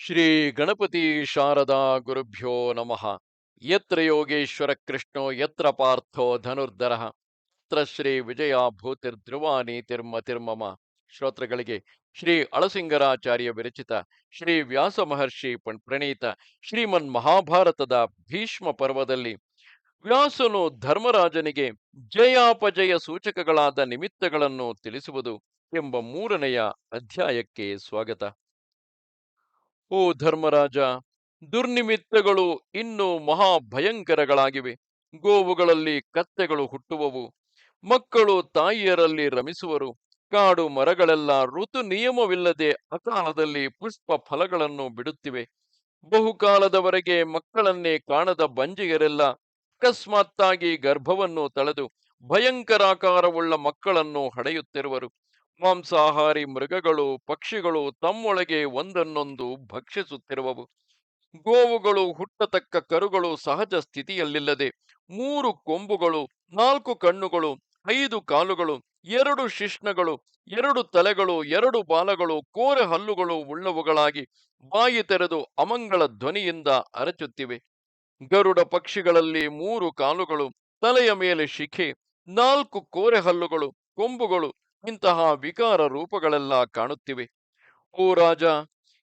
ಶ್ರೀ ಗಣಪತಿ ಶಾರದಾ ಗುರುಭ್ಯೋ ನಮಃ. ಯತ್ರ ಯೋಗೇಶ್ವರ ಕೃಷ್ಣೋ ಯತ್ರ ಪಾರ್ಥೋ ಧನುರ್ಧರಃ ತತ್ರ ಶ್ರೀ ವಿಜಯ ಭೂತಿರ್ಧ್ರುವ ನೀತಿರ್ಮತಿರ್ಮಮ. ಶ್ರೋತೃಗಳಿಗೆ ಶ್ರೀ ಅಳಸಿಂಗರಾಚಾರ್ಯ ವಿರಚಿತ ಶ್ರೀ ವ್ಯಾಸ ಮಹರ್ಷಿ ಪ್ರಣೀತ ಶ್ರೀಮನ್ ಮಹಾಭಾರತದ ಭೀಷ್ಮ ಪರ್ವದಲ್ಲಿ ವ್ಯಾಸನು ಧರ್ಮರಾಜನಿಗೆ ಜಯಾಪಜಯ ಸೂಚಕಗಳಾದ ನಿಮಿತ್ತಗಳನ್ನು ತಿಳಿಸುವುದು ಎಂಬ 3ನೆಯ ಅಧ್ಯಾಯಕ್ಕೆ ಸ್ವಾಗತ. ಓ ಧರ್ಮರಾಜ, ದುರ್ನಿಮಿತ್ತಗಳು ಇನ್ನೂ ಮಹಾಭಯಂಕರಗಳಾಗಿವೆ. ಗೋವುಗಳಲ್ಲಿ ಕತ್ತೆಗಳು ಹುಟ್ಟುವವು, ಮಕ್ಕಳು ತಾಯಿಯರಲ್ಲಿ ರಮಿಸುವರು, ಕಾಡು ಮರಗಳೆಲ್ಲ ಋತು ನಿಯಮವಿಲ್ಲದೆ ಅಕಾಲದಲ್ಲಿ ಪುಷ್ಪ ಫಲಗಳನ್ನು ಬಿಡುತ್ತಿವೆ. ಬಹುಕಾಲದವರೆಗೆ ಮಕ್ಕಳನ್ನೇ ಕಾಣದ ಬಂಜೆಯರೆಲ್ಲ ಅಕಸ್ಮಾತ್ತಾಗಿ ಗರ್ಭವನ್ನು ತಳೆದು ಭಯಂಕರಾಕಾರವುಳ್ಳ ಮಕ್ಕಳನ್ನು ಹಡೆಯುತ್ತಿರುವರು. ಮಾಂಸಾಹಾರಿ ಮೃಗಗಳು, ಪಕ್ಷಿಗಳು ತಮ್ಮೊಳಗೆ ಒಂದನ್ನೊಂದು ಭಕ್ಷಿಸುತ್ತಿರುವವು. ಗೋವುಗಳು ಹುಟ್ಟತಕ್ಕ ಕರುಗಳು ಸಹಜ ಸ್ಥಿತಿಯಲ್ಲಿಲ್ಲದೆ 3 ಕೊಂಬುಗಳು, 4 ಕಣ್ಣುಗಳು, 5 ಕಾಲುಗಳು, 2 ಶಿಶ್ನಗಳು, 2 ತಲೆಗಳು, 2 ಬಾಲಗಳು, ಕೋರೆ ಹಲ್ಲುಗಳು ಉಳ್ಳವುಗಳಾಗಿ ಬಾಯಿ ತೆರೆದು ಅಮಂಗಳ ಧ್ವನಿಯಿಂದ ಅರಚುತ್ತಿವೆ. ಗರುಡ ಪಕ್ಷಿಗಳಲ್ಲಿ 3 ಕಾಲುಗಳು, ತಲೆಯ ಮೇಲೆ ಶಿಖೆ, 4 ಕೋರೆ ಹಲ್ಲುಗಳು, ಕೊಂಬುಗಳು, ಇಂತಹ ವಿಕಾರ ರೂಪಗಳೆಲ್ಲ ಕಾಣುತ್ತಿವೆ. ಓ ರಾಜ,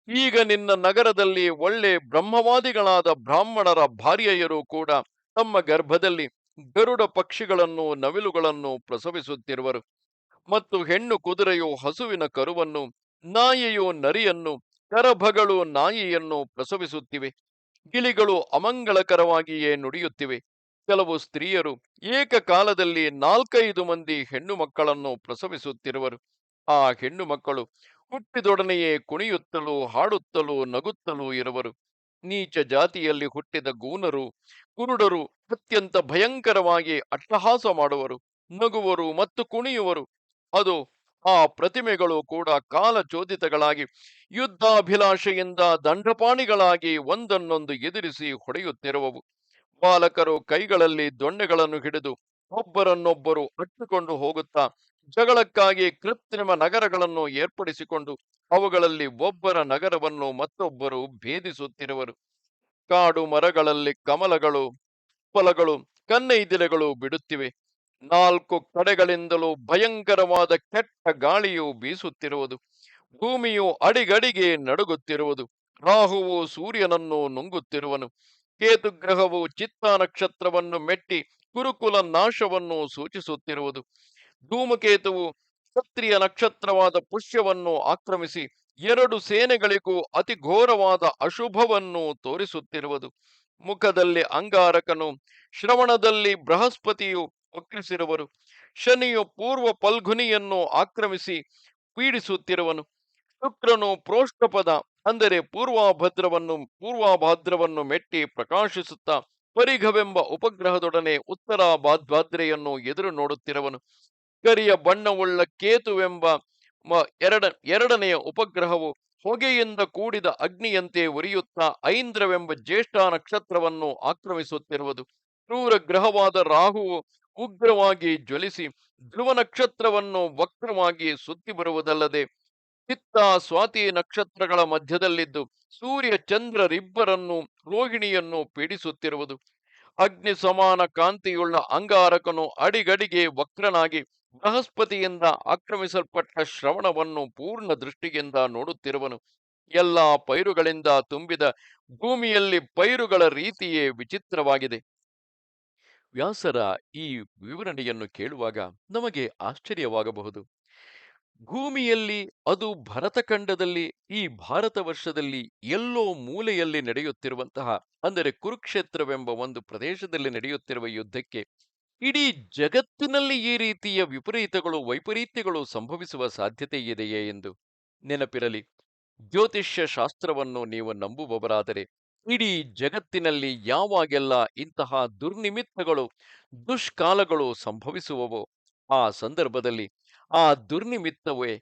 ಈಗ ನಿನ್ನ ನಗರದಲ್ಲಿ ಒಳ್ಳೆ ಬ್ರಹ್ಮವಾದಿಗಳಾದ ಬ್ರಾಹ್ಮಣರ ಭಾರ್ಯೆಯರು ಕೂಡ ತಮ್ಮ ಗರ್ಭದಲ್ಲಿ ಗರುಡ ಪಕ್ಷಿಗಳನ್ನು, ನವಿಲುಗಳನ್ನು ಪ್ರಸವಿಸುತ್ತಿರುವರು. ಮತ್ತು ಹೆಣ್ಣು ಕುದುರೆಯು ಹಸುವಿನ ಕರುವನ್ನು, ನಾಯಿಯು ನರಿಯನ್ನು, ಕರಭಗಳು ನಾಯಿಯನ್ನು ಪ್ರಸವಿಸುತ್ತಿವೆ. ಗಿಳಿಗಳು ಅಮಂಗಳಕರವಾಗಿಯೇ ನುಡಿಯುತ್ತಿವೆ. ಕೆಲವು ಸ್ತ್ರೀಯರು ಏಕಕಾಲದಲ್ಲಿ 4-5 ಮಂದಿ ಹೆಣ್ಣು ಮಕ್ಕಳನ್ನು ಪ್ರಸವಿಸುತ್ತಿರುವರು. ಆ ಹೆಣ್ಣು ಮಕ್ಕಳು ಹುಟ್ಟಿದೊಡನೆಯೇ ಕುಣಿಯುತ್ತಲೂ ಹಾಡುತ್ತಲೂ ನಗುತ್ತಲೂ ಇರುವರು. ನೀಚ ಜಾತಿಯಲ್ಲಿ ಹುಟ್ಟಿದ ಗೂನರು, ಕುರುಡರು ಅತ್ಯಂತ ಭಯಂಕರವಾಗಿ ಅಟ್ಟಹಾಸ ಮಾಡುವರು, ನಗುವರು ಮತ್ತು ಕುಣಿಯುವರು. ಅದು ಆ ಪ್ರತಿಮೆಗಳು ಕೂಡ ಕಾಲಚೋದಿತಗಳಾಗಿ ಯುದ್ಧಾಭಿಲಾಷೆಯಿಂದ ದಂಡಪಾಣಿಗಳಾಗಿ ಒಂದನ್ನೊಂದು ಎದುರಿಸಿ ಹೊಡೆಯುತ್ತಿರುವವು. ಬಾಲಕರು ಕೈಗಳಲ್ಲಿ ದೊಣ್ಣೆಗಳನ್ನು ಹಿಡಿದು ಒಬ್ಬರನ್ನೊಬ್ಬರು ಅಟ್ಟಿಕೊಂಡು ಹೋಗುತ್ತಾ ಜಗಳಕ್ಕಾಗಿ ಕೃತ್ರಿಮ ನಗರಗಳನ್ನು ಏರ್ಪಡಿಸಿಕೊಂಡು ಅವುಗಳಲ್ಲಿ ಒಬ್ಬರ ನಗರವನ್ನು ಮತ್ತೊಬ್ಬರು ಭೇದಿಸುತ್ತಿರುವರು. ಕಾಡು ಮರಗಳಲ್ಲಿ ಕಮಲಗಳು, ಫಲಗಳು, ಕನ್ನೈದಿಲೆಗಳು ಬಿಡುತ್ತಿವೆ. 4 ಕಡೆಗಳಿಂದಲೂ ಭಯಂಕರವಾದ ಕೆಟ್ಟ ಗಾಳಿಯು ಬೀಸುತ್ತಿರುವುದು. ಭೂಮಿಯು ಅಡಿಗಡಿಗೆ ನಡುಗುತ್ತಿರುವುದು. ರಾಹುವು ಸೂರ್ಯನನ್ನು ನುಂಗುತ್ತಿರುವನು. ಕೇತುಗ್ರಹವು ಚಿತ್ತಾ ನಕ್ಷತ್ರವನ್ನು ಮೆಟ್ಟಿ ಕುರುಕುಲ ನಾಶವನ್ನು ಸೂಚಿಸುತ್ತಿರುವುದು. ಧೂಮಕೇತುವು ಕ್ಷತ್ರಿಯ ನಕ್ಷತ್ರವಾದ ಪುಷ್ಯವನ್ನು ಆಕ್ರಮಿಸಿ 2 ಸೇನೆಗಳಿಗೂ ಅತಿ ಘೋರವಾದ ಅಶುಭವನ್ನು ತೋರಿಸುತ್ತಿರುವುದು. ಮುಖದಲ್ಲಿ ಅಂಗಾರಕನು, ಶ್ರವಣದಲ್ಲಿ ಬೃಹಸ್ಪತಿಯು ವಕ್ರಿಸಿರುವರು. ಶನಿಯು ಪೂರ್ವ ಫಲ್ಗುನಿಯನ್ನು ಆಕ್ರಮಿಸಿ ಪೀಡಿಸುತ್ತಿರುವನು. ಶುಕ್ರನು ಪ್ರೋಷ್ಠಪದ ಅಂದರೆ ಪೂರ್ವಾಭಾದ್ರವನ್ನು ಮೆಟ್ಟಿ ಪ್ರಕಾಶಿಸುತ್ತಾ ಪರಿಘವೆಂಬ ಉಪಗ್ರಹದೊಡನೆ ಉತ್ತರಾಭಾದ್ರೆಯನ್ನು ಎದುರು ನೋಡುತ್ತಿರುವನು. ಕರಿಯ ಬಣ್ಣವುಳ್ಳ ಕೇತುವೆಂಬ ಎರಡನೆಯ ಉಪಗ್ರಹವು ಹೊಗೆಯಿಂದ ಕೂಡಿದ ಅಗ್ನಿಯಂತೆ ಉರಿಯುತ್ತಾ ಐಂದ್ರವೆಂಬ ಜ್ಯೇಷ್ಠ ನಕ್ಷತ್ರವನ್ನು ಆಕ್ರಮಿಸುತ್ತಿರುವುದು. ಕ್ರೂರ ಗ್ರಹವಾದ ರಾಹುವು ಉಗ್ರವಾಗಿ ಜ್ವಲಿಸಿ ಧ್ರುವ ನಕ್ಷತ್ರವನ್ನು ವಕ್ರವಾಗಿ ಸುತ್ತಿ ಬರುವುದಲ್ಲದೆ ಚಿತ್ತ, ಸ್ವಾತಿ ನಕ್ಷತ್ರಗಳ ಮಧ್ಯದಲ್ಲಿದ್ದು ಸೂರ್ಯ ಚಂದ್ರರಿಬ್ಬರನ್ನು, ರೋಹಿಣಿಯನ್ನು ಪೀಡಿಸುತ್ತಿರುವುದು. ಅಗ್ನಿ ಸಮಾನ ಕಾಂತಿಯುಳ್ಳ ಅಂಗಾರಕನು ಅಡಿಗಡಿಗೆ ವಕ್ರನಾಗಿ ಬೃಹಸ್ಪತಿಯಿಂದ ಆಕ್ರಮಿಸಲ್ಪಟ್ಟ ಶ್ರವಣವನ್ನು ಪೂರ್ಣ ದೃಷ್ಟಿಯಿಂದ ನೋಡುತ್ತಿರುವನು. ಎಲ್ಲಾ ಪೈರುಗಳಿಂದ ತುಂಬಿದ ಭೂಮಿಯಲ್ಲಿ ಪೈರುಗಳ ರೀತಿಯೇ ವಿಚಿತ್ರವಾಗಿದೆ. ವ್ಯಾಸರ ಈ ವಿವರಣೆಯನ್ನು ಕೇಳುವಾಗ ನಮಗೆ ಆಶ್ಚರ್ಯವಾಗಬಹುದು. ಭೂಮಿಯಲ್ಲಿ, ಅದು ಭರತಖಂಡದಲ್ಲಿ, ಈ ಭಾರತ ವರ್ಷದಲ್ಲಿ ಎಲ್ಲೋ ಮೂಲೆಯಲ್ಲಿ ನಡೆಯುತ್ತಿರುವಂತಹ, ಅಂದರೆ ಕುರುಕ್ಷೇತ್ರವೆಂಬ ಒಂದು ಪ್ರದೇಶದಲ್ಲಿ ನಡೆಯುತ್ತಿರುವ ಯುದ್ಧಕ್ಕೆ ಇಡೀ ಜಗತ್ತಿನಲ್ಲಿ ಈ ರೀತಿಯ ವಿಪರೀತಗಳು, ವೈಪರೀತ್ಯಗಳು ಸಂಭವಿಸುವ ಸಾಧ್ಯತೆ ಇದೆಯೇ ಎಂದು ನೆನಪಿರಲಿ. ಜ್ಯೋತಿಷ್ಯ ಶಾಸ್ತ್ರವನ್ನು ನೀವು ನಂಬುವವರಾದರೆ ಇಡೀ ಜಗತ್ತಿನಲ್ಲಿ ಯಾವಾಗೆಲ್ಲ ಇಂತಹ ದುರ್ನಿಮಿತ್ತಗಳು, ದುಷ್ಕಾಲಗಳು ಸಂಭವಿಸುವವೋ ಆ ಸಂದರ್ಭದಲ್ಲಿ ಆ ದುರ್ನಿಮಿತ್ತವೇ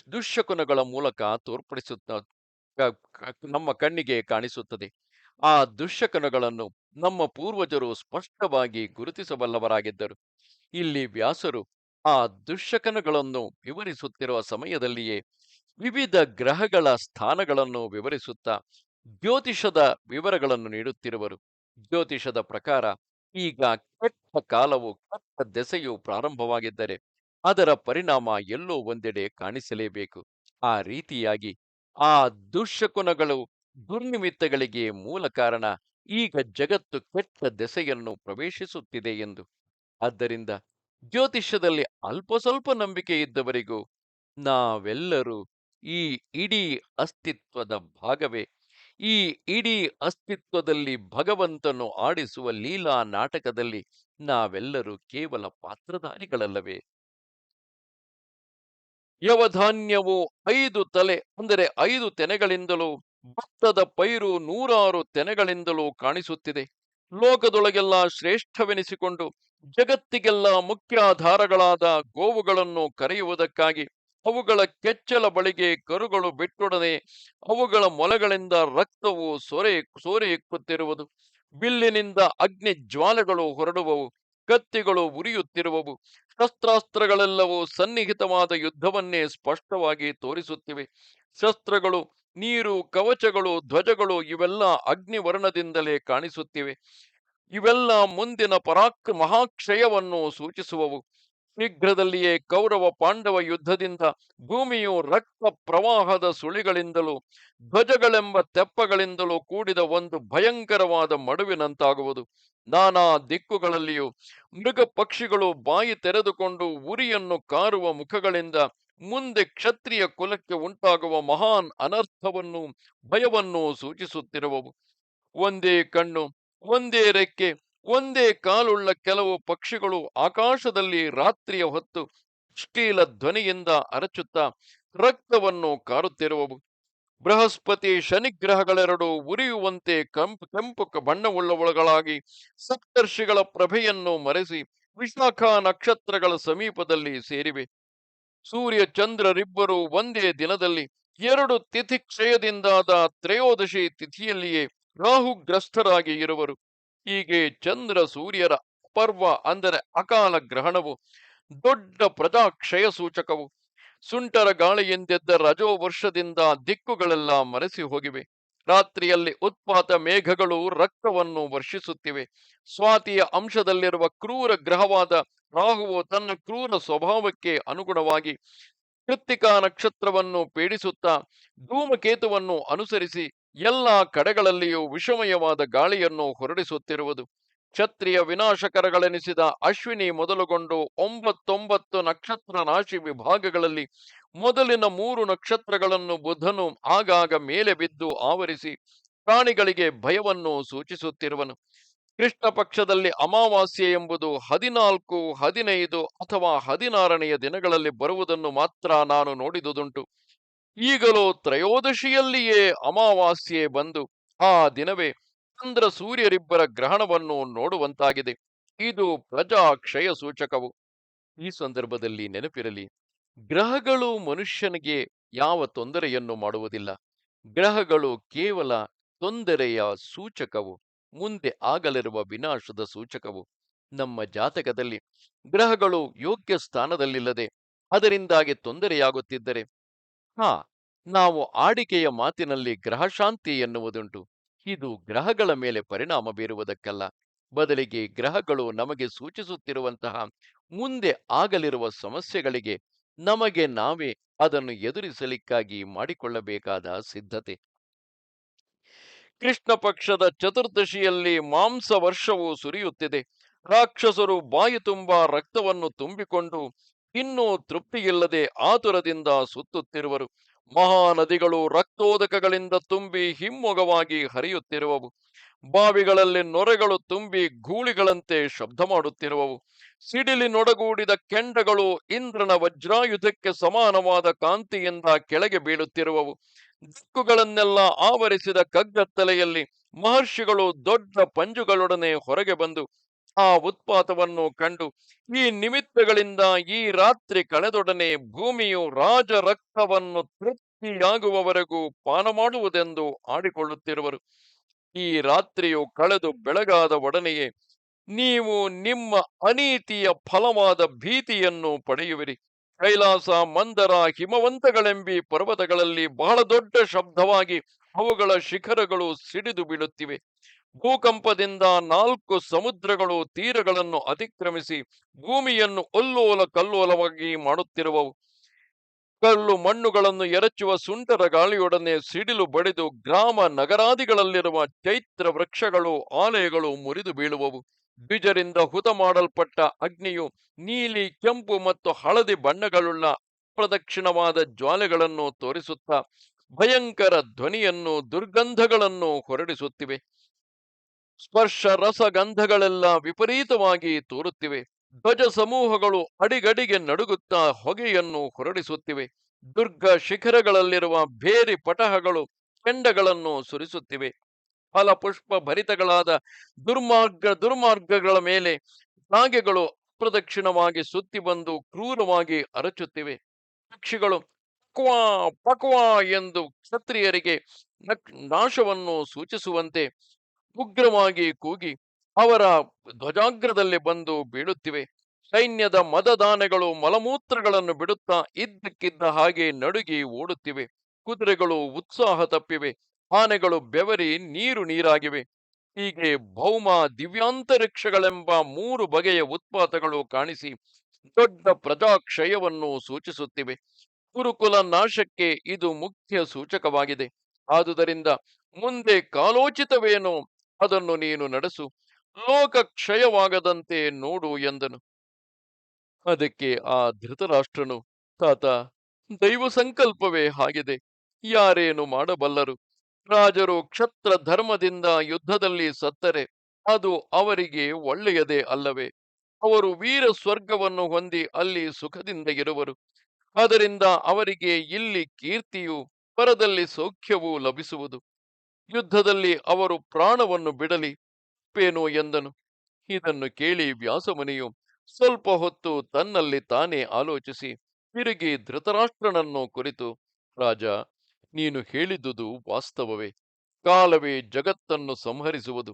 ದುಶ್ಶಕುನಗಳ ಮೂಲಕ ತೋರ್ಪಡಿಸುತ್ತ ನಮ್ಮ ಕಣ್ಣಿಗೆ ಕಾಣಿಸುತ್ತದೆ. ಆ ದುಶ್ಶಕುನಗಳನ್ನು ನಮ್ಮ ಪೂರ್ವಜರು ಸ್ಪಷ್ಟವಾಗಿ ಗುರುತಿಸಬಲ್ಲವರಾಗಿದ್ದರು. ಇಲ್ಲಿ ವ್ಯಾಸರು ಆ ದುಶ್ಶಕುನಗಳನ್ನು ವಿವರಿಸುತ್ತಿರುವ ಸಮಯದಲ್ಲಿಯೇ ವಿವಿಧ ಗ್ರಹಗಳ ಸ್ಥಾನಗಳನ್ನು ವಿವರಿಸುತ್ತಾ ಜ್ಯೋತಿಷದ ವಿವರಗಳನ್ನು ನೀಡುತ್ತಿರುವರು. ಜ್ಯೋತಿಷದ ಪ್ರಕಾರ ಈಗ ಕೆಟ್ಟ ಕಾಲವು, ಕೆಟ್ಟ ದೆಸೆಯು ಪ್ರಾರಂಭವಾಗಿದ್ದರೆ ಅದರ ಪರಿಣಾಮ ಎಲ್ಲೋ ಒಂದೆಡೆ ಕಾಣಿಸಲೇಬೇಕು. ಆ ರೀತಿಯಾಗಿ ಆ ದುಶ್ಶಕುನಗಳು, ದುರ್ನಿಮಿತ್ತಗಳಿಗೆ ಮೂಲ ಕಾರಣ ಈಗ ಜಗತ್ತು ಕೆಟ್ಟ ದೆಸೆಯನ್ನು ಪ್ರವೇಶಿಸುತ್ತಿದೆ ಎಂದು. ಆದ್ದರಿಂದ ಜ್ಯೋತಿಷ್ಯದಲ್ಲಿ ಅಲ್ಪ ಸ್ವಲ್ಪ ನಂಬಿಕೆ ಇದ್ದವರಿಗೂ ನಾವೆಲ್ಲರೂ ಈ ಇಡೀ ಅಸ್ತಿತ್ವದ ಭಾಗವೇ. ಈ ಇಡೀ ಅಸ್ತಿತ್ವದಲ್ಲಿ ಭಗವಂತನು ಆಡಿಸುವ ಲೀಲಾ ನಾಟಕದಲ್ಲಿ ನಾವೆಲ್ಲರೂ ಕೇವಲ ಪಾತ್ರಧಾರಿಗಳಲ್ಲವೇ? ಯವಧಾನ್ಯವು 5 ತಲೆ ಅಂದರೆ 5 ತೆನೆಗಳಿಂದಲೂ, ಭತ್ತದ ಪೈರು 100 ತೆನೆಗಳಿಂದಲೂ ಕಾಣಿಸುತ್ತಿದೆ. ಲೋಕದೊಳಗೆಲ್ಲ ಶ್ರೇಷ್ಠವೆನಿಸಿಕೊಂಡು ಜಗತ್ತಿಗೆಲ್ಲ ಮುಖ್ಯಾಧಾರಗಳಾದ ಗೋವುಗಳನ್ನು ಕರೆಯುವುದಕ್ಕಾಗಿ ಅವುಗಳ ಕೆಚ್ಚಲ ಬಳಿಗೆ ಕರುಗಳು ಬಿಟ್ಟೊಡನೆ ಅವುಗಳ ಮೊಲೆಗಳಿಂದ ರಕ್ತವು ಸೋರೆ ಎಕ್ಕುತ್ತಿರುವುದು. ಬಿಲ್ಲಿನಿಂದ ಅಗ್ನಿ ಜ್ವಾಲೆಗಳು ಹೊರಡುವವು, ಕತ್ತಿಗಳು ಉರಿಯುತ್ತಿರುವವು. ಶಸ್ತ್ರಾಸ್ತ್ರಗಳೆಲ್ಲವೂ ಸನ್ನಿಹಿತವಾದ ಯುದ್ಧವನ್ನೇ ಸ್ಪಷ್ಟವಾಗಿ ತೋರಿಸುತ್ತಿವೆ. ಶಸ್ತ್ರಗಳು, ನೀರು, ಕವಚಗಳು, ಧ್ವಜಗಳು ಇವೆಲ್ಲ ಅಗ್ನಿವರ್ಣದಿಂದಲೇ ಕಾಣಿಸುತ್ತಿವೆ. ಇವೆಲ್ಲ ಮುಂದಿನ ಮಹಾಕ್ಷಯವನ್ನು ಸೂಚಿಸುವವು. ಶೀಘ್ರದಲ್ಲಿಯೇ ಕೌರವ ಪಾಂಡವ ಯುದ್ಧದಿಂದ ಭೂಮಿಯು ರಕ್ತ ಪ್ರವಾಹದ ಸುಳಿಗಳಿಂದಲೂ ಧ್ವಜಗಳೆಂಬ ತೆಪ್ಪಗಳಿಂದಲೂ ಕೂಡಿದ ಒಂದು ಭಯಂಕರವಾದ ಮಡುವಿನಂತಾಗುವುದು. ನಾನಾ ದಿಕ್ಕುಗಳಲ್ಲಿಯೂ ಮೃಗ ಪಕ್ಷಿಗಳು ಬಾಯಿ ತೆರೆದುಕೊಂಡು ಉರಿಯನ್ನು ಕಾರುವ ಮುಖಗಳಿಂದ ಮುಂದೆ ಕ್ಷತ್ರಿಯ ಕುಲಕ್ಕೆ ಉಂಟಾಗುವ ಮಹಾನ್ ಅನರ್ಥವನ್ನು, ಭಯವನ್ನು ಸೂಚಿಸುತ್ತಿರುವವು. ಒಂದೇ ಕಣ್ಣು, ಒಂದೇ ರೆಕ್ಕೆ, ಒಂದೇ ಕಾಲುಳ್ಳ ಕೆಲವು ಪಕ್ಷಿಗಳು ಆಕಾಶದಲ್ಲಿ ರಾತ್ರಿಯ ಹೊತ್ತು ಅಶ್ಲೀಲ ಧ್ವನಿಯಿಂದ ಅರಚುತ್ತಾ ರಕ್ತವನ್ನು ಕಾರುತ್ತಿರುವವು. ಬೃಹಸ್ಪತಿ ಶನಿಗ್ರಹಗಳೆರಡು ಉರಿಯುವಂತೆ ಕೆಂಪು ಬಣ್ಣವುಳ್ಳವುಗಳಾಗಿ ಸಪ್ತರ್ಷಿಗಳ ಪ್ರಭೆಯನ್ನು ಮರೆಸಿ ವಿಶಾಖ ನಕ್ಷತ್ರಗಳ ಸಮೀಪದಲ್ಲಿ ಸೇರಿವೆ. ಸೂರ್ಯ ಚಂದ್ರರಿಬ್ಬರು ಒಂದೇ ದಿನದಲ್ಲಿ 2 ತಿಥಿಕ್ಷಯದಿಂದಾದ ತ್ರಯೋದಶಿ ತಿಥಿಯಲ್ಲಿಯೇ ರಾಹುಗ್ರಸ್ತರಾಗಿ ಇರುವರು. ಹೀಗೆ ಚಂದ್ರ ಸೂರ್ಯರ ಅಪರ್ವ ಅಂದರೆ ಅಕಾಲ ಗ್ರಹಣವು ದೊಡ್ಡ ಪ್ರಜಾಕ್ಷಯ ಸೂಚಕವು. ಸುಂಟರ ಗಾಳಿಯಿಂದೆದ್ದ ರಜೋ ವರ್ಷದಿಂದ ದಿಕ್ಕುಗಳೆಲ್ಲ ಮರೆಸಿ ಹೋಗಿವೆ. ರಾತ್ರಿಯಲ್ಲಿ ಉತ್ಪಾತ ಮೇಘಗಳು ರಕ್ತವನ್ನು ವರ್ಷಿಸುತ್ತಿವೆ. ಸ್ವಾತಿಯ ಅಂಶದಲ್ಲಿರುವ ಕ್ರೂರ ಗ್ರಹವಾದ ರಾಹುವು ತನ್ನ ಕ್ರೂರ ಸ್ವಭಾವಕ್ಕೆ ಅನುಗುಣವಾಗಿ ಕೃತ್ತಿಕಾ ನಕ್ಷತ್ರವನ್ನು ಪೀಡಿಸುತ್ತಾ ಧೂಮಕೇತುವನ್ನು ಅನುಸರಿಸಿ ಎಲ್ಲಾ ಕಡೆಗಳಲ್ಲಿಯೂ ವಿಷಮಯವಾದ ಗಾಳಿಯನ್ನು ಹೊರಡಿಸುತ್ತಿರುವುದು. ಕ್ಷತ್ರಿಯ ವಿನಾಶಕರಗಳೆನಿಸಿದ ಅಶ್ವಿನಿ ಮೊದಲುಗೊಂಡು 99 ನಕ್ಷತ್ರ ರಾಶಿ ವಿಭಾಗಗಳಲ್ಲಿ ಮೊದಲಿನ 3 ನಕ್ಷತ್ರಗಳನ್ನು ಬುಧನು ಆಗಾಗ ಮೇಲೆ ಬಿದ್ದು ಆವರಿಸಿ ಪ್ರಾಣಿಗಳಿಗೆ ಭಯವನ್ನು ಸೂಚಿಸುತ್ತಿರುವನು. ಕೃಷ್ಣ ಪಕ್ಷದಲ್ಲಿ ಅಮಾವಾಸ್ಯೆ ಎಂಬುದು 14, 15 ಅಥವಾ 16ನೆಯ ದಿನಗಳಲ್ಲಿ ಬರುವುದನ್ನು ಮಾತ್ರ ನಾನು ನೋಡಿದುದುಂಟು. ಈಗಲೂ ತ್ರಯೋದಶಿಯಲ್ಲಿಯೇ ಅಮಾವಾಸ್ಯೆ ಬಂದು ಆ ದಿನವೇ ಚಂದ್ರ ಸೂರ್ಯರಿಬ್ಬರ ಗ್ರಹಣವನ್ನು ನೋಡುವಂತಾಗಿದೆ. ಇದು ಪ್ರಜಾಕ್ಷಯ ಸೂಚಕವು. ಈ ಸಂದರ್ಭದಲ್ಲಿ ನೆನಪಿರಲಿ, ಗ್ರಹಗಳು ಮನುಷ್ಯನಿಗೆ ಯಾವ ತೊಂದರೆಯನ್ನು ಮಾಡುವುದಿಲ್ಲ. ಗ್ರಹಗಳು ಕೇವಲ ತೊಂದರೆಯ ಸೂಚಕವು, ಮುಂದೆ ಆಗಲಿರುವ ವಿನಾಶದ ಸೂಚಕವು. ನಮ್ಮ ಜಾತಕದಲ್ಲಿ ಗ್ರಹಗಳು ಯೋಗ್ಯ ಸ್ಥಾನದಲ್ಲಿಲ್ಲದೆ ಅದರಿಂದಾಗಿ ತೊಂದರೆಯಾಗುತ್ತಿದ್ದರೆ ನಾವು ಆಡಿಕೆಯ ಮಾತಿನಲ್ಲಿ ಗ್ರಹಶಾಂತಿ ಎನ್ನುವುದುಂಟು. ಇದು ಗ್ರಹಗಳ ಮೇಲೆ ಪರಿಣಾಮ ಬೀರುವುದಕ್ಕಲ್ಲ, ಬದಲಿಗೆ ಗ್ರಹಗಳು ನಮಗೆ ಸೂಚಿಸುತ್ತಿರುವಂತಹ ಮುಂದೆ ಆಗಲಿರುವ ಸಮಸ್ಯೆಗಳಿಗೆ ನಮಗೆ ನಾವೇ ಅದನ್ನು ಎದುರಿಸಲಿಕ್ಕಾಗಿ ಮಾಡಿಕೊಳ್ಳಬೇಕಾದ ಸಿದ್ಧತೆ. ಕೃಷ್ಣ ಪಕ್ಷದ ಚತುರ್ದಶಿಯಲ್ಲಿ ಮಾಂಸ ವರ್ಷವು ಸುರಿಯುತ್ತಿದೆ. ರಾಕ್ಷಸರು ಬಾಯಿ ತುಂಬಾ ರಕ್ತವನ್ನು ತುಂಬಿಕೊಂಡು ಇನ್ನೂ ತೃಪ್ತಿಯಿಲ್ಲದೆ ಆತುರದಿಂದ ಸುತ್ತುತ್ತಿರುವರು. ಮಹಾನದಿಗಳು ರಕ್ತೋದಕಗಳಿಂದ ತುಂಬಿ ಹಿಮ್ಮೊಗವಾಗಿ ಹರಿಯುತ್ತಿರುವವು. ಬಾವಿಗಳಲ್ಲಿ ನೊರೆಗಳು ತುಂಬಿ ಗೂಳಿಗಳಂತೆ ಶಬ್ದ ಮಾಡುತ್ತಿರುವವು. ಸಿಡಿಲಿನೊಡಗೂಡಿದ ಕೆಂಡಗಳು ಇಂದ್ರನ ವಜ್ರಾಯುಧಕ್ಕೆ ಸಮಾನವಾದ ಕಾಂತಿಯಿಂದ ಕೆಳಗೆ ಬೀಳುತ್ತಿರುವವು. ದಿಕ್ಕುಗಳನ್ನೆಲ್ಲ ಆವರಿಸಿದ ಕಗ್ಗತ್ತಲೆಯಲ್ಲಿ ಮಹರ್ಷಿಗಳು ದೊಡ್ಡ ಪಂಜುಗಳೊಡನೆ ಹೊರಗೆ ಬಂದು ಆ ಉತ್ಪಾತವನ್ನು ಕಂಡು ಈ ನಿಮಿತ್ತಗಳಿಂದ ಈ ರಾತ್ರಿ ಕಳೆದೊಡನೆ ಭೂಮಿಯು ರಾಜ ರಕ್ತವನ್ನು ತೃಪ್ತಿಯಾಗುವವರೆಗೂ ಪಾನ ಮಾಡುವುದೆಂದು ಆಡಿಕೊಳ್ಳುತ್ತಿರುವರು. ಈ ರಾತ್ರಿಯು ಕಳೆದು ಬೆಳಗಾದ ಒಡನೆಯೇ ನೀವು ನಿಮ್ಮ ಅನೀತಿಯ ಫಲವಾದ ಭೀತಿಯನ್ನು ಪಡೆಯುವಿರಿ. ಕೈಲಾಸ, ಮಂದರ, ಹಿಮವಂತಗಳೆಂಬಿ ಪರ್ವತಗಳಲ್ಲಿ ಬಹಳ ದೊಡ್ಡ ಶಬ್ದವಾಗಿ ಅವುಗಳ ಶಿಖರಗಳು ಸಿಡಿದು ಬೀಳುತ್ತಿವೆ. ಭೂಕಂಪದಿಂದ 4 ಸಮುದ್ರಗಳು ತೀರಗಳನ್ನು ಅತಿಕ್ರಮಿಸಿ ಭೂಮಿಯನ್ನು ಅಲ್ಲೋಲ ಕಲ್ಲೋಲವಾಗಿ ಮಾಡುತ್ತಿರುವವು. ಕಲ್ಲು ಮಣ್ಣುಗಳನ್ನು ಎರಚುವ ಸುಂಟರ ಗಾಳಿಯೊಡನೆ ಸಿಡಿಲು ಬಡಿದು ಗ್ರಾಮ ನಗರಾದಿಗಳಲ್ಲಿರುವ ಚೈತ್ರ ವೃಕ್ಷಗಳು ಆಲಯಗಳು ಮುರಿದು ಬೀಳುವವು. ಬೀಜರಿಂದ ಹುತ ಮಾಡಲ್ಪಟ್ಟ ಅಗ್ನಿಯು ನೀಲಿ, ಕೆಂಪು ಮತ್ತು ಹಳದಿ ಬಣ್ಣಗಳುಳ್ಳ ಅಪ್ರದಕ್ಷಿಣವಾದ ಜ್ವಾಲೆಗಳನ್ನು ತೋರಿಸುತ್ತಾ ಭಯಂಕರ ಧ್ವನಿಯನ್ನು ದುರ್ಗಂಧಗಳನ್ನು ಹೊರಡಿಸುತ್ತಿವೆ. ಸ್ಪರ್ಶ ರಸಗಂಧಗಳೆಲ್ಲ ವಿಪರೀತವಾಗಿ ತೋರುತ್ತಿವೆ. ಧ್ವಜ ಸಮೂಹಗಳು ಅಡಿಗಡಿಗೆ ನಡುಗುತ್ತಾ ಹೊಗೆಯನ್ನು ಹೊರಡಿಸುತ್ತಿವೆ. ದುರ್ಗ ಶಿಖರಗಳಲ್ಲಿರುವ ಬೇರಿ ಪಟಹಗಳು ಕೆಂಡಗಳನ್ನು ಸುರಿಸುತ್ತಿವೆ. ಫಲಪುಷ್ಪ ಭರಿತಗಳಾದ ದುರ್ಮಾರ್ಗಗಳ ಮೇಲೆ ನಾಗೆಗಳು ಅಪ್ರದಕ್ಷಿಣವಾಗಿ ಸುತ್ತಿ ಬಂದು ಕ್ರೂರವಾಗಿ ಅರಚುತ್ತಿವೆ. ಪಕ್ಷಿಗಳು ಪಕ್ವಾ ಪಕ್ವಾ ಎಂದು ಕ್ಷತ್ರಿಯರಿಗೆ ನಾಶವನ್ನು ಸೂಚಿಸುವಂತೆ ಉಗ್ರವಾಗಿ ಕೂಗಿ ಅವರ ಧ್ವಜಾಗ್ರದಲ್ಲಿ ಬಂದು ಬೀಳುತ್ತಿವೆ. ಸೈನ್ಯದ ಮದದಾನೆಗಳು ಮಲಮೂತ್ರಗಳನ್ನು ಬಿಡುತ್ತಾ ಇದ್ದಕ್ಕಿದ್ದ ಹಾಗೆ ನಡುಗಿ ಓಡುತ್ತಿವೆ. ಕುದುರೆಗಳು ಉತ್ಸಾಹ ತಪ್ಪಿವೆ. ಆನೆಗಳು ಬೆವರಿ ನೀರು ನೀರಾಗಿವೆ. ಹೀಗೆ ಭೌಮ ದಿವ್ಯಾಂತರಿಕ್ಷಗಳೆಂಬ 3 ಬಗೆಯ ಉತ್ಪಾತಗಳು ಕಾಣಿಸಿ ದೊಡ್ಡ ಪ್ರಜಾಕ್ಷಯವನ್ನು ಸೂಚಿಸುತ್ತಿವೆ. ಗುರುಕುಲ ನಾಶಕ್ಕೆ ಇದು ಮುಖ್ಯ ಸೂಚಕವಾಗಿದೆ. ಆದುದರಿಂದ ಮುಂದೆ ಕಾಲೋಚಿತವೇನೋ ಅದನ್ನು ನೀನು ನಡೆಸು. ಲೋಕ ಕ್ಷಯವಾಗದಂತೆ ನೋಡು ಎಂದನು. ಅದಕ್ಕೆ ಆ ಧೃತರಾಷ್ಟ್ರನು, ತಾತ, ದೈವ ಸಂಕಲ್ಪವೇ ಆಗಿದೆ, ಯಾರೇನು ಮಾಡಬಲ್ಲರು? ರಾಜರು ಕ್ಷತ್ರ ಧರ್ಮದಿಂದ ಯುದ್ಧದಲ್ಲಿ ಸತ್ತರೆ ಅದು ಅವರಿಗೆ ಒಳ್ಳೆಯದೇ ಅಲ್ಲವೇ? ಅವರು ವೀರ ಸ್ವರ್ಗವನ್ನು ಹೊಂದಿ ಅಲ್ಲಿ ಸುಖದಿಂದ ಇರುವರು. ಅದರಿಂದ ಅವರಿಗೆ ಇಲ್ಲಿ ಕೀರ್ತಿಯು, ಪರದಲ್ಲಿ ಸೌಖ್ಯವೂ ಲಭಿಸುವುದು. ಯುದ್ಧದಲ್ಲಿ ಅವರು ಪ್ರಾಣವನ್ನು ಬಿಡಲಿ ತಪ್ಪೇನು ಎಂದನು. ಇದನ್ನು ಕೇಳಿ ವ್ಯಾಸಮುನಿಯು ಸ್ವಲ್ಪ ಹೊತ್ತು ತನ್ನಲ್ಲಿ ತಾನೇ ಆಲೋಚಿಸಿ ತಿರುಗಿ ಧೃತರಾಷ್ಟ್ರನನ್ನು ಕುರಿತು, ರಾಜ, ನೀನು ಹೇಳಿದುದು ವಾಸ್ತವವೇ. ಕಾಲವೇ ಜಗತ್ತನ್ನು ಸಂಹರಿಸುವುದು,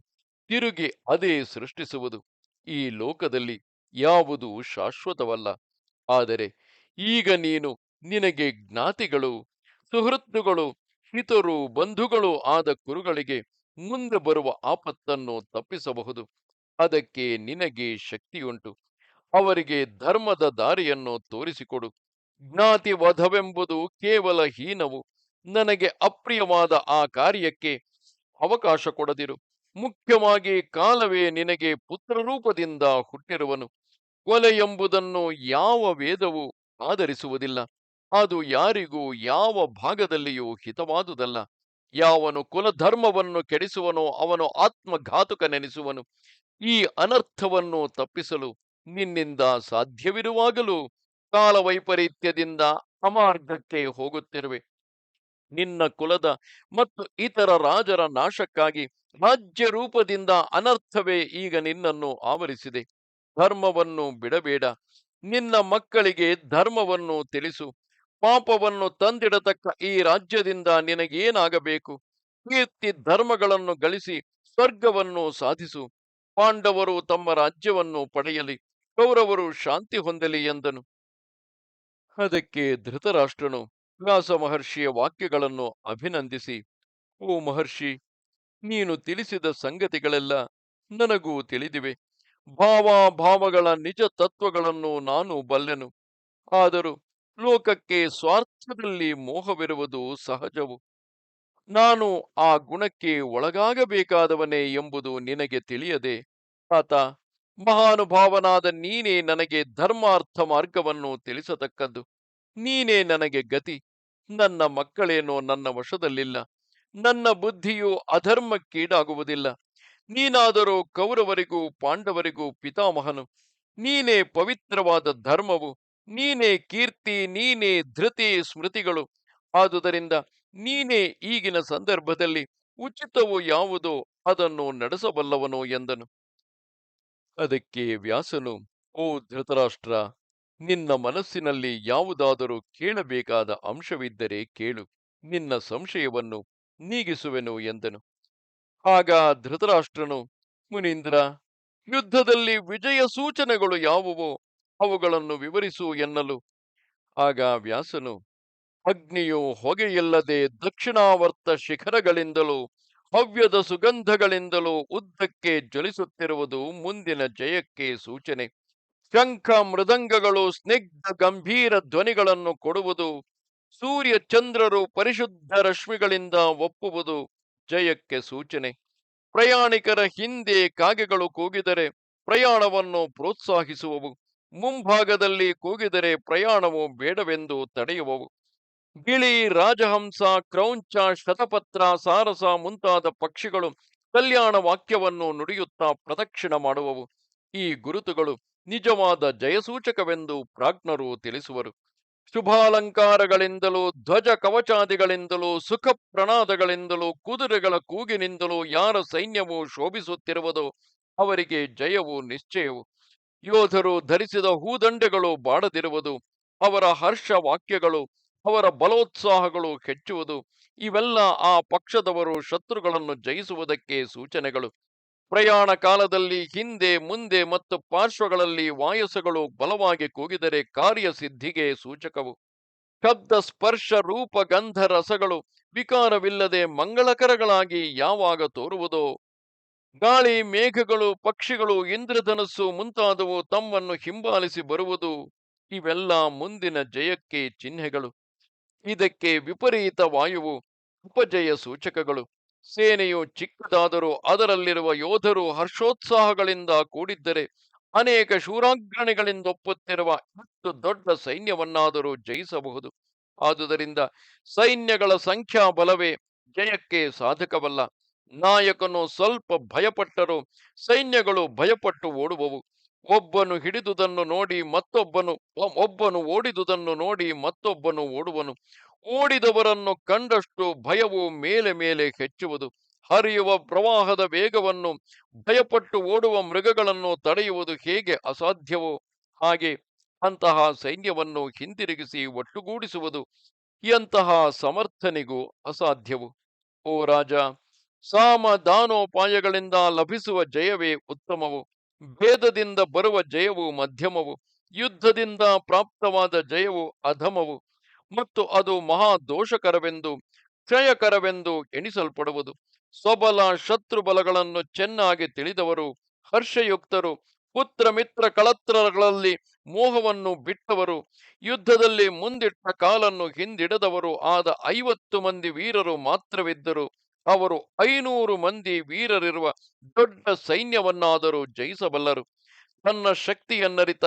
ತಿರುಗಿ ಅದೇ ಸೃಷ್ಟಿಸುವುದು. ಈ ಲೋಕದಲ್ಲಿ ಯಾವುದು ಶಾಶ್ವತವಲ್ಲ. ಆದರೆ ಈಗ ನೀನು ನಿನಗೆ ಜ್ಞಾತಿಗಳು, ಸುಹೃತ್ತುಗಳು, ಹಿತರು, ಬಂಧುಗಳು ಆದ ಕುರುಗಳಿಗೆ ಮುಂದೆ ಬರುವ ಆಪತ್ತನ್ನು ತಪ್ಪಿಸಬಹುದು. ಅದಕ್ಕೆ ನಿನಗೆ ಶಕ್ತಿಯುಂಟು. ಅವರಿಗೆ ಧರ್ಮದ ದಾರಿಯನ್ನು ತೋರಿಸಿಕೊಡು. ಜ್ಞಾತಿ ವಧವೆಂಬುದು ಕೇವಲ ಹೀನವು. ನನಗೆ ಅಪ್ರಿಯವಾದ ಆ ಕಾರ್ಯಕ್ಕೆ ಅವಕಾಶ ಕೊಡದಿರು. ಮುಖ್ಯವಾಗಿ ಕಾಲವೇ ನಿನಗೆ ಪುತ್ರರೂಪದಿಂದ ಹುಟ್ಟಿರುವನು. ಕೊಲೆ ಎಂಬುದನ್ನು ಯಾವ ವೇದವೂ ಆಧರಿಸುವುದಿಲ್ಲ. ಅದು ಯಾರಿಗೂ ಯಾವ ಭಾಗದಲ್ಲಿಯೂ ಹಿತವಾದುದಲ್ಲ. ಯಾವನು ಕುಲಧರ್ಮವನ್ನು ಕೆಡಿಸುವನೋ ಅವನು ಆತ್ಮಘಾತುಕನೆನಿಸುವನು. ಈ ಅನರ್ಥವನ್ನು ತಪ್ಪಿಸಲು ನಿನ್ನಿಂದ ಸಾಧ್ಯವಿರುವಾಗಲೂ ಕಾಲವೈಪರೀತ್ಯದಿಂದ ಅಮಾರ್ಗಕ್ಕೆ ಹೋಗುತ್ತಿರುವೆ. ನಿನ್ನ ಕುಲದ ಮತ್ತು ಇತರ ರಾಜರ ನಾಶಕ್ಕಾಗಿ ರಾಜ್ಯ ರೂಪದಿಂದ ಅನರ್ಥವೇ ಈಗ ನಿನ್ನನ್ನು ಆವರಿಸಿದೆ. ಧರ್ಮವನ್ನು ಬಿಡಬೇಡ. ನಿನ್ನ ಮಕ್ಕಳಿಗೆ ಧರ್ಮವನ್ನು ತಿಳಿಸು. ಪಾಪವನ್ನು ತಂದಿಡತಕ್ಕ ಈ ರಾಜ್ಯದಿಂದ ನಿನಗೇನಾಗಬೇಕು? ಕೀರ್ತಿ ಧರ್ಮಗಳನ್ನು ಗಳಿಸಿ ಸ್ವರ್ಗವನ್ನು ಸಾಧಿಸು. ಪಾಂಡವರು ತಮ್ಮ ರಾಜ್ಯವನ್ನು ಪಡೆಯಲಿ, ಕೌರವರು ಶಾಂತಿ ಹೊಂದಲಿ ಎಂದನು. ಅದಕ್ಕೆ ಧೃತರಾಷ್ಟ್ರನು ವ್ಯಾಸ ಮಹರ್ಷಿಯ ವಾಕ್ಯಗಳನ್ನು ಅಭಿನಂದಿಸಿ, ಓ ಮಹರ್ಷಿ, ನೀನು ತಿಳಿಸಿದ ಸಂಗತಿಗಳೆಲ್ಲ ನನಗೂ ತಿಳಿದಿವೆ. ಭಾವಗಳ ನಿಜ ತತ್ವಗಳನ್ನು ನಾನು ಬಲ್ಲೆನು. ಆದರೂ ಲೋಕಕ್ಕೆ ಸ್ವಾರ್ಥದಲ್ಲಿ ಮೋಹವಿರುವುದು ಸಹಜವು. ನಾನು ಆ ಗುಣಕ್ಕೆ ಒಳಗಾಗಬೇಕಾದವನೇ ಎಂಬುದು ನಿನಗೆ ತಿಳಿಯದೆ, ಆತ, ಮಹಾನುಭಾವನಾದ ನೀನೇ ನನಗೆ ಧರ್ಮಾರ್ಥ ಮಾರ್ಗವನ್ನು ತಿಳಿಸತಕ್ಕದ್ದು. ನೀನೇ ನನಗೆ ಗತಿ. ನನ್ನ ಮಕ್ಕಳೇನೋ ನನ್ನ ವಶದಲ್ಲಿಲ್ಲ. ನನ್ನ ಬುದ್ಧಿಯು ಅಧರ್ಮಕ್ಕೀಡಾಗುವುದಿಲ್ಲ. ನೀನಾದರೂ ಕೌರವರಿಗೂ ಪಾಂಡವರಿಗೂ ಪಿತಾಮಹನು. ನೀನೇ ಪವಿತ್ರವಾದ ಧರ್ಮವು. ನೀನೇ ಕೀರ್ತಿ, ನೀನೇ ಧೃತಿ ಸ್ಮೃತಿಗಳು. ಆದುದರಿಂದ ನೀನೇ ಈಗಿನ ಸಂದರ್ಭದಲ್ಲಿ ಉಚಿತವು ಯಾವುದೋ ಅದನ್ನು ನಡೆಸಬಲ್ಲವನು ಎಂದನು. ಅದಕ್ಕೆ ವ್ಯಾಸನು, ಓ ಧೃತರಾಷ್ಟ್ರ, ನಿನ್ನ ಮನಸ್ಸಿನಲ್ಲಿ ಯಾವುದಾದರೂ ಕೇಳಬೇಕಾದ ಅಂಶವಿದ್ದರೆ ಕೇಳು. ನಿನ್ನ ಸಂಶಯವನ್ನು ನೀಗಿಸುವೆನು ಎಂದನು. ಆಗ ಧೃತರಾಷ್ಟ್ರನು, ಮುನೀಂದ್ರ, ಯುದ್ಧದಲ್ಲಿ ವಿಜಯ ಸೂಚನೆಗಳು ಯಾವುವೋ ಅವುಗಳನ್ನು ವಿವರಿಸು ಎನ್ನಲು, ಆಗ ವ್ಯಾಸನು ಅಗ್ನಿಯು ಹೊಗೆಯಿಲ್ಲದೆ ದಕ್ಷಿಣಾವರ್ತ ಶಿಖರಗಳಿಂದಲೂ ಹವ್ಯದ ಸುಗಂಧಗಳಿಂದಲೂ ಉದ್ದಕ್ಕೆ ಜ್ವಲಿಸುತ್ತಿರುವುದು ಮುಂದಿನ ಜಯಕ್ಕೆ ಸೂಚನೆ. ಶಂಖ ಮೃದಂಗಗಳು ಸ್ನಿಗ್ಧ ಗಂಭೀರ ಧ್ವನಿಗಳನ್ನು ಕೊಡುವುದು, ಸೂರ್ಯ ಚಂದ್ರರು ಪರಿಶುದ್ಧ ರಶ್ಮಿಗಳಿಂದ ಒಪ್ಪುವುದು ಜಯಕ್ಕೆ ಸೂಚನೆ. ಪ್ರಯಾಣಿಕರ ಹಿಂದೆ ಕಾಗೆಗಳು ಕೂಗಿದರೆ ಪ್ರಯಾಣವನ್ನು ಪ್ರೋತ್ಸಾಹಿಸುವವು, ಮುಂಭಾಗದಲ್ಲಿ ಕೂಗಿದರೆ ಪ್ರಯಾಣವು ಬೇಡವೆಂದು ತಡೆಯುವವು. ಗಿಳಿ, ರಾಜಹಂಸ, ಕ್ರೌಂಚ, ಶತಪತ್ರ, ಸಾರಸ ಮುಂತಾದ ಪಕ್ಷಿಗಳು ಕಲ್ಯಾಣ ವಾಕ್ಯವನ್ನು ನುಡಿಯುತ್ತಾ ಪ್ರದಕ್ಷಿಣ ಮಾಡುವವು. ಈ ಗುರುತುಗಳು ನಿಜವಾದ ಜಯಸೂಚಕವೆಂದು ಪ್ರಾಜ್ಞರು ತಿಳಿಸುವರು. ಶುಭಾಲಂಕಾರಗಳಿಂದಲೂ ಧ್ವಜ ಕವಚಾದಿಗಳಿಂದಲೂ ಸುಖ ಪ್ರಣಾದಗಳಿಂದಲೂ ಕುದುರೆಗಳ ಕೂಗಿನಿಂದಲೂ ಯಾರ ಸೈನ್ಯವು ಶೋಭಿಸುತ್ತಿರುವುದೋ ಅವರಿಗೆ ಜಯವು ನಿಶ್ಚಯವು. ಯೋಧರು ಧರಿಸಿದ ಹೂದಂಡೆಗಳು ಬಾಡದಿರುವುದು, ಅವರ ಹರ್ಷ ವಾಕ್ಯಗಳು, ಅವರ ಬಲೋತ್ಸಾಹಗಳು ಹೆಚ್ಚುವುದು, ಇವೆಲ್ಲ ಆ ಪಕ್ಷದವರು ಶತ್ರುಗಳನ್ನು ಜಯಿಸುವುದಕ್ಕೆ ಸೂಚನೆಗಳು. ಪ್ರಯಾಣ ಕಾಲದಲ್ಲಿ ಹಿಂದೆ ಮುಂದೆ ಮತ್ತು ಪಾರ್ಶ್ವಗಳಲ್ಲಿ ವಾಯಸಗಳು ಬಲವಾಗಿ ಕೂಗಿದರೆ ಕಾರ್ಯಸಿದ್ಧಿಗೆ ಸೂಚಕವು. ಶಬ್ದ ಸ್ಪರ್ಶ ರೂಪ ಗಂಧ ರಸಗಳು ವಿಕಾರವಿಲ್ಲದೆ ಮಂಗಳಕರಗಳಾಗಿ ಯಾವಾಗ ತೋರುವುದೋ, ಗಾಳಿ ಮೇಘಗಳು ಪಕ್ಷಿಗಳು ಇಂದ್ರಧನಸ್ಸು ಮುಂತಾದವು ತಮ್ಮನ್ನು ಹಿಂಬಾಲಿಸಿ ಬರುವುದು, ಇವೆಲ್ಲ ಮುಂದಿನ ಜಯಕ್ಕೆ ಚಿಹ್ನೆಗಳು. ಇದಕ್ಕೆ ವಿಪರೀತ ವಾಯುವು ಉಪಜಯ ಸೂಚಕಗಳು. ಸೇನೆಯು ಚಿಕ್ಕದಾದರೂ ಅದರಲ್ಲಿರುವ ಯೋಧರು ಹರ್ಷೋತ್ಸಾಹಗಳಿಂದ ಕೂಡಿದ್ದರೆ ಅನೇಕ ಶೂರಾಗ್ರಣಿಗಳಿಂದೊಪ್ಪುತ್ತಿರುವ ಎಷ್ಟು ದೊಡ್ಡ ಸೈನ್ಯವನ್ನಾದರೂ ಜಯಿಸಬಹುದು. ಆದುದರಿಂದ ಸೈನ್ಯಗಳ ಸಂಖ್ಯಾ ಬಲವೇ ಜಯಕ್ಕೆ ಸಾಧಕವಲ್ಲ. ನಾಯಕನು ಸ್ವಲ್ಪ ಭಯಪಟ್ಟರೂ ಸೈನ್ಯಗಳು ಭಯಪಟ್ಟು ಓಡುವವು. ಒಬ್ಬನು ಓಡಿದುದನ್ನು ನೋಡಿ ಮತ್ತೊಬ್ಬನು ಓಡುವನು. ಓಡಿದವರನ್ನು ಕಂಡಷ್ಟು ಭಯವು ಮೇಲೆ ಮೇಲೆ ಹೆಚ್ಚುವುದು. ಹರಿಯುವ ಪ್ರವಾಹದ ವೇಗವನ್ನು ಭಯಪಟ್ಟು ಓಡುವ ಮೃಗಗಳನ್ನು ತಡೆಯುವುದು ಹೇಗೆ ಅಸಾಧ್ಯವೋ ಹಾಗೆ ಅಂತಹ ಸೈನ್ಯವನ್ನು ಹಿಂದಿರುಗಿಸಿ ಒಟ್ಟುಗೂಡಿಸುವುದು ಎಂತಹ ಸಮರ್ಥನಿಗೂ ಅಸಾಧ್ಯವು. ಓ ರಾಜ, ಸಾಮ ದಾನೋಪಾಯಗಳಿಂದ ಲಭಿಸುವ ಜಯವೇ ಉತ್ತಮವು. ಭೇದದಿಂದ ಬರುವ ಜಯವು ಮಧ್ಯಮವು. ಯುದ್ಧದಿಂದ ಪ್ರಾಪ್ತವಾದ ಜಯವು ಅಧಮವು ಮತ್ತು ಅದು ಮಹಾ ದೋಷಕರವೆಂದು ಕ್ಷಯಕರವೆಂದು ಎಣಿಸಲ್ಪಡುವುದು. ಸ್ವಬಲ ಶತ್ರು ಬಲಗಳನ್ನು ಚೆನ್ನಾಗಿ ತಿಳಿದವರು, ಹರ್ಷಯುಕ್ತರು, ಪುತ್ರ ಮಿತ್ರ ಕಳತ್ರಗಳಲ್ಲಿ ಮೋಹವನ್ನು ಬಿಟ್ಟವರು, ಯುದ್ಧದಲ್ಲಿ ಮುಂದಿಟ್ಟ ಕಾಲನ್ನು ಹಿಂದಿಡದವರು ಆದ 50 ಮಂದಿ ವೀರರು ಮಾತ್ರವಿದ್ದರು. ಅವರು 500 ಮಂದಿ ವೀರರಿರುವ ದೊಡ್ಡ ಸೈನ್ಯವನ್ನಾದರೂ ಜಯಿಸಬಲ್ಲರು. ತನ್ನ ಶಕ್ತಿಯನ್ನರಿತ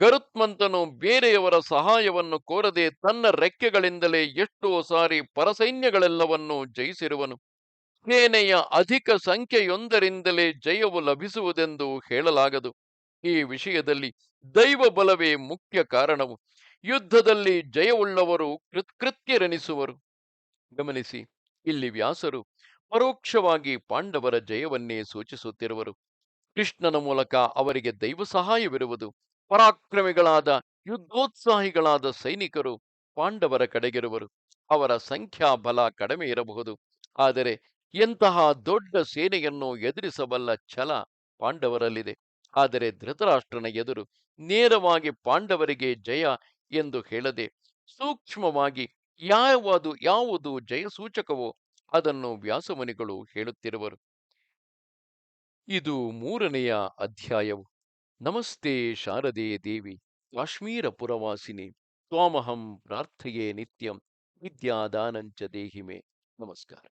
ಗರುತ್ಮಂತನು ಬೇರೆಯವರ ಸಹಾಯವನ್ನು ಕೋರದೆ ತನ್ನ ರೆಕ್ಕೆಗಳಿಂದಲೇ ಎಷ್ಟೋ ಸಾರಿ ಪರಸೈನ್ಯಗಳೆಲ್ಲವನ್ನೂ ಜಯಿಸಿರುವನು. ಸೇನೆಯ ಅಧಿಕ ಸಂಖ್ಯೆಯೊಂದರಿಂದಲೇ ಜಯವು ಲಭಿಸುವುದೆಂದು ಹೇಳಲಾಗದು. ಈ ವಿಷಯದಲ್ಲಿ ದೈವ ಬಲವೇ ಮುಖ್ಯ ಕಾರಣವು. ಯುದ್ಧದಲ್ಲಿ ಜಯವುಳ್ಳವರು ಕೃತ್ಕೃತ್ಯರೆನಿಸುವರು. ಗಮನಿಸಿ, ಇಲ್ಲಿ ವ್ಯಾಸರು ಪರೋಕ್ಷವಾಗಿ ಪಾಂಡವರ ಜಯವನ್ನೇ ಸೂಚಿಸುತ್ತಿರುವರು. ಕೃಷ್ಣನ ಮೂಲಕ ಅವರಿಗೆ ದೈವ ಸಹಾಯವಿರುವುದು. ಪರಾಕ್ರಮಿಗಳಾದ ಯುದ್ಧೋತ್ಸಾಹಿಗಳಾದ ಸೈನಿಕರು ಪಾಂಡವರ ಕಡೆಗಿರುವರು. ಅವರ ಸಂಖ್ಯಾಬಲ ಕಡಿಮೆ ಇರಬಹುದು, ಆದರೆ ಎಂತಹ ದೊಡ್ಡ ಸೇನೆಯನ್ನು ಎದುರಿಸಬಲ್ಲ ಛಲ ಪಾಂಡವರಲ್ಲಿದೆ. ಆದರೆ ಧೃತರಾಷ್ಟ್ರನ ಎದುರು ನೇರವಾಗಿ ಪಾಂಡವರಿಗೆ ಜಯ ಎಂದು ಹೇಳದೆ ಸೂಕ್ಷ್ಮವಾಗಿ ಯಾವುದು ಜಯಸೂಚಕವೋ ಅದನ್ನು ವ್ಯಾಸಮುನಿಗಳು ಹೇಳುತ್ತಿರುವರು. ಇದು 3ನೆಯ ಅಧ್ಯಾಯವು. ನಮಸ್ತೆ ಶಾರದೆ ದೇವಿ, ಕಾಶ್ಮೀರ ಪುರವಾಸಿನಿ, ತ್ವಾಮಹಂ ಪ್ರಾರ್ಥಯೇ ನಿತ್ಯಂ, ವಿದ್ಯಾದಾನಂಚ ದೇಹಿಮೆ. ನಮಸ್ಕಾರ.